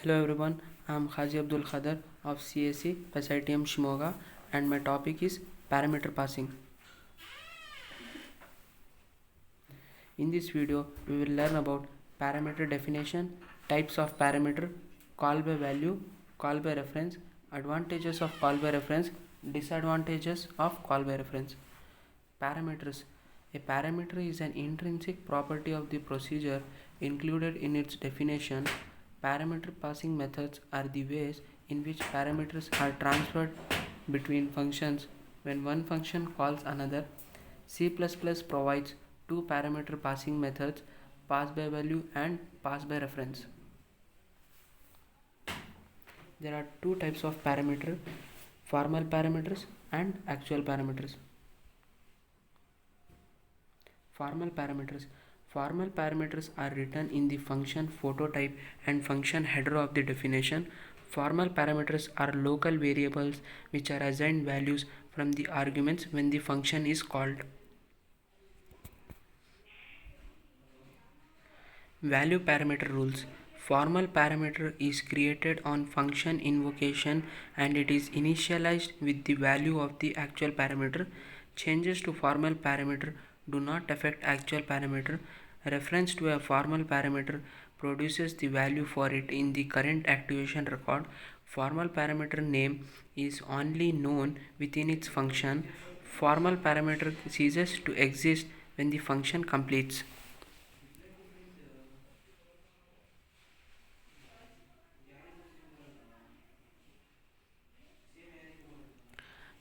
Hello everyone, I am Khazi Abdul Khader of CSE SITM Shimoga and my topic is parameter passing. In this video, we will learn about parameter definition, types of parameter, call by value, call by reference, advantages of call by reference, disadvantages of call by reference. Parameters. A parameter is an intrinsic property of the procedure included in its definition. Parameter passing methods are the ways in which parameters are transferred between functions when one function calls another. C++ provides two parameter passing methods, pass by value and pass by reference. There are two types of parameter, formal parameters and actual parameters. Formal parameters. Formal parameters are written in the function phototype and function header of the definition. Formal parameters are local variables which are assigned values from the arguments when the function is called. Value parameter rules. Formal parameter is created on function invocation and it is initialized with the value of the actual parameter. Changes to formal parameter do not affect actual parameter. Reference to a formal parameter produces the value for it in the current activation record. Formal parameter name is only known within its function. Formal parameter ceases to exist when the function completes.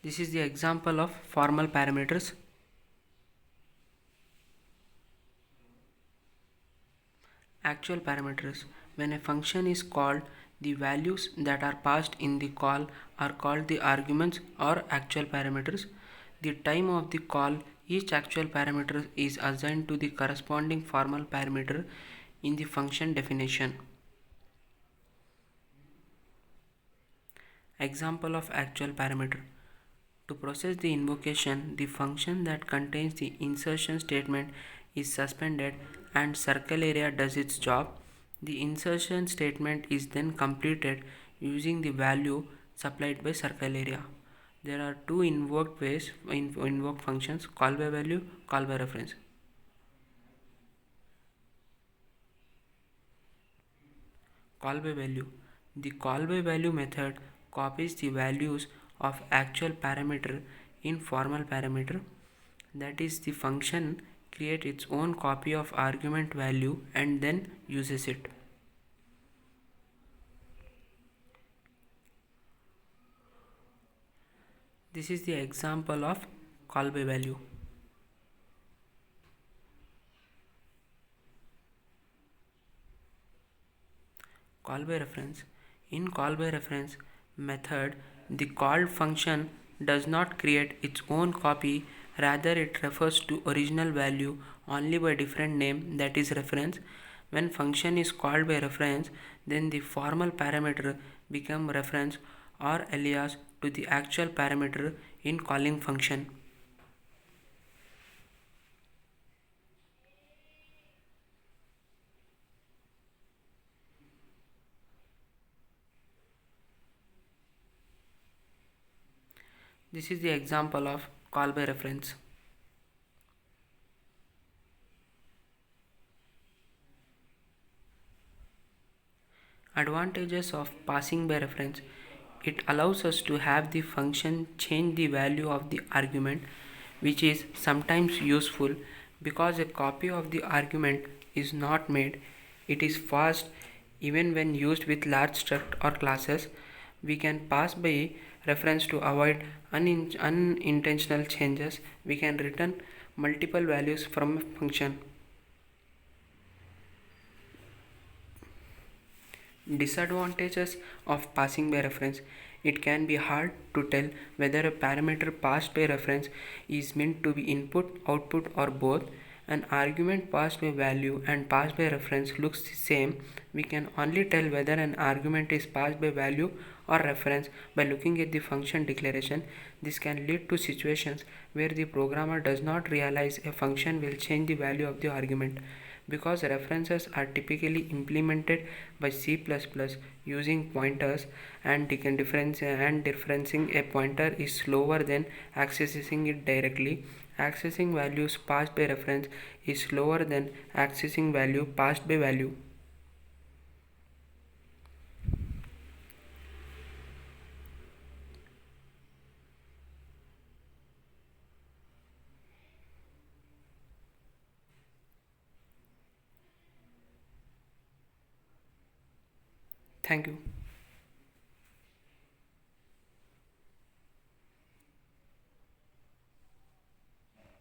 This is the example of formal parameters. Actual parameters. When a function is called, the values that are passed in the call are called the arguments or actual parameters. The time of the call, each actual parameter is assigned to the corresponding formal parameter in the function definition. Example of actual parameter. To process the invocation, the function that contains the insertion statement is suspended and circle area does its job. The insertion statement is then completed using the value supplied by circle area. There are two invoked ways, invoked functions, call by value, call by reference. Call by value. The call by value method copies the values of actual parameter in formal parameter. That is, the function creates its own copy of argument value and then uses it. This is the example of call by value. Call by reference. In call by reference method, the called function does not create its own copy, rather it refers to original value only by different name, that is reference. When function is called by reference, then the formal parameter become reference or alias to the actual parameter in calling function. This is the example of call by reference. Advantages of passing by reference. It allows us to have the function change the value of the argument, which is sometimes useful because a copy of the argument is not made. It is fast even when used with large struct or classes. We can pass by reference to avoid unintentional changes. We can return multiple values from a function. Disadvantages of passing by reference. It can be hard to tell whether a parameter passed by reference is meant to be input, output or both. An argument passed by value and passed by reference looks the same. We can only tell whether an argument is passed by value or reference by looking at the function declaration. This can lead to situations where the programmer does not realize a function will change the value of the argument. Because references are typically implemented by C++ using pointers, and differencing a pointer is slower than accessing it directly. Accessing values passed by reference is slower than accessing value passed by value. Thank you.